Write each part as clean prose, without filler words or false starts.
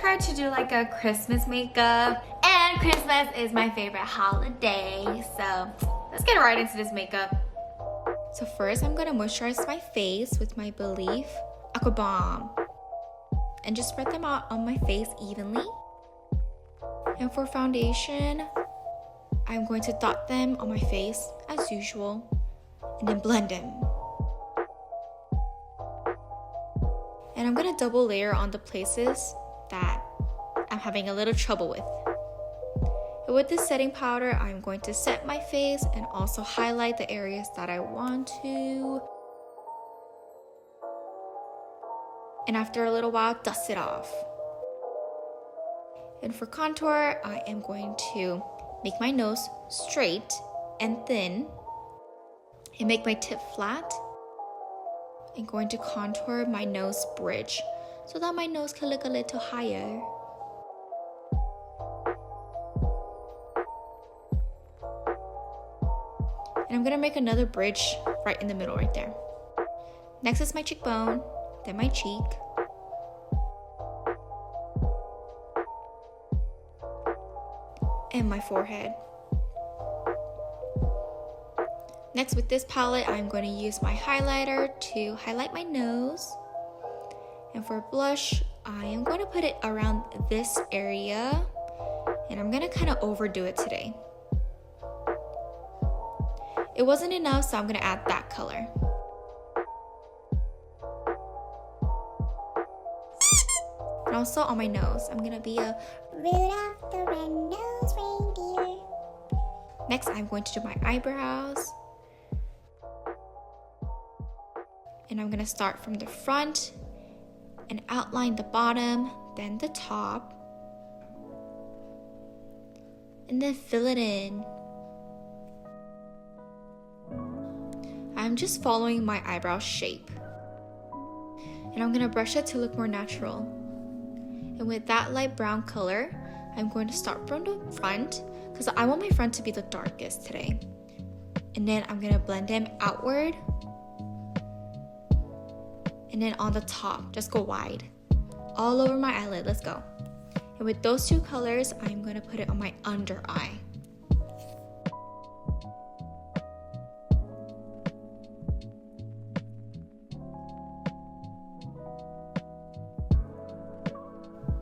try to do like a Christmas makeup. And Christmas is my favorite holiday. So let's get right into this makeup. So first I'm gonna moisturize my face with my Belif Aqua Bomb. And just spread them out on my face evenly. And for foundation, I'm going to dot them on my face as usual. And then blend them. And I'm gonna double layer on the places that I'm having a little trouble with. And with this setting powder, I'm going to set my face and also highlight the areas that I want to. And after a little while, dust it off. And for contour, I am going to make my nose straight and thin and make my tip flat. I'm going to contour my nose bridge so that my nose can look a little higher. And I'm gonna make another bridge right in the middle right there. Next is my cheekbone, then my cheek. And my forehead. Next, with this palette, I'm going to use my highlighter to highlight my nose. And for blush, I am going to put it around this area. And I'm going to kind of overdo it today. It wasn't enough, so I'm going to add that color. And also on my nose, I'm going to be a Rudolph the Red-Nosed Reindeer. Next, I'm going to do my eyebrows. And I'm going to start from the front and outline the bottom, then the top. And then fill it in. I'm just following my eyebrow shape. And I'm going to brush it to look more natural. And with that light brown color, I'm going to start from the front because I want my front to be the darkest today. And then I'm going to blend them outward. And then on the top, just go wide. All over my eyelid, let's go. And with those two colors, I'm going to put it on my under eye.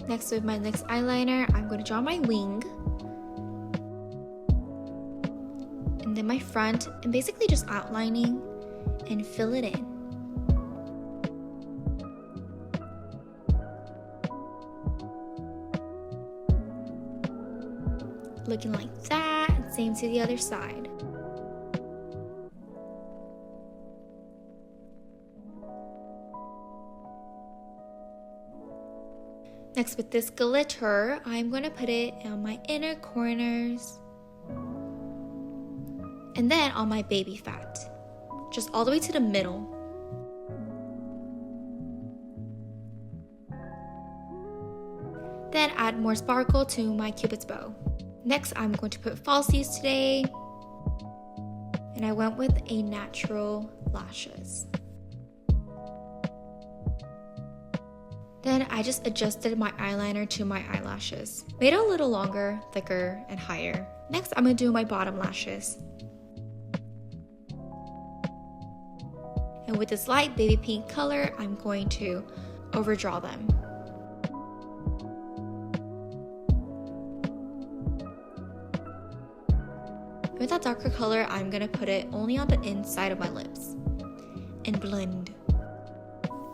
Next, with my next eyeliner, I'm going to draw my wing. And then my front, and basically just outlining and fill it in. Looking like that, and same to the other side. Next, with this glitter, I'm going to put it on my inner corners. And then on my baby fat. Just all the way to the middle. Then add more sparkle to my cupid's bow. Next, I'm going to put falsies today. And I went with a natural lashes. Then I just adjusted my eyeliner to my eyelashes. Made it a little longer, thicker, and higher. Next, I'm going to do my bottom lashes. And with this light baby pink color, I'm going to overdraw them. With that darker color, I'm going to put it only on the inside of my lips. And blend.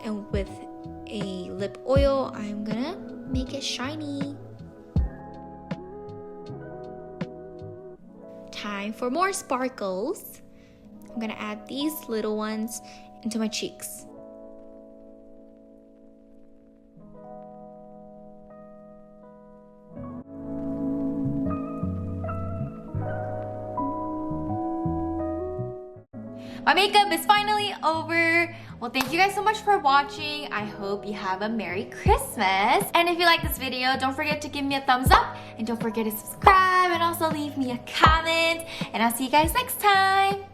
And with a lip oil, I'm gonna make it shiny. Time for more sparkles. I'm gonna add these little ones into my cheeks. My makeup is finally over. Well, thank you guys so much for watching. I hope you have a Merry Christmas. And if you like this video, don't forget to give me a thumbs up. And don't forget to subscribe and also leave me a comment. And I'll see you guys next time.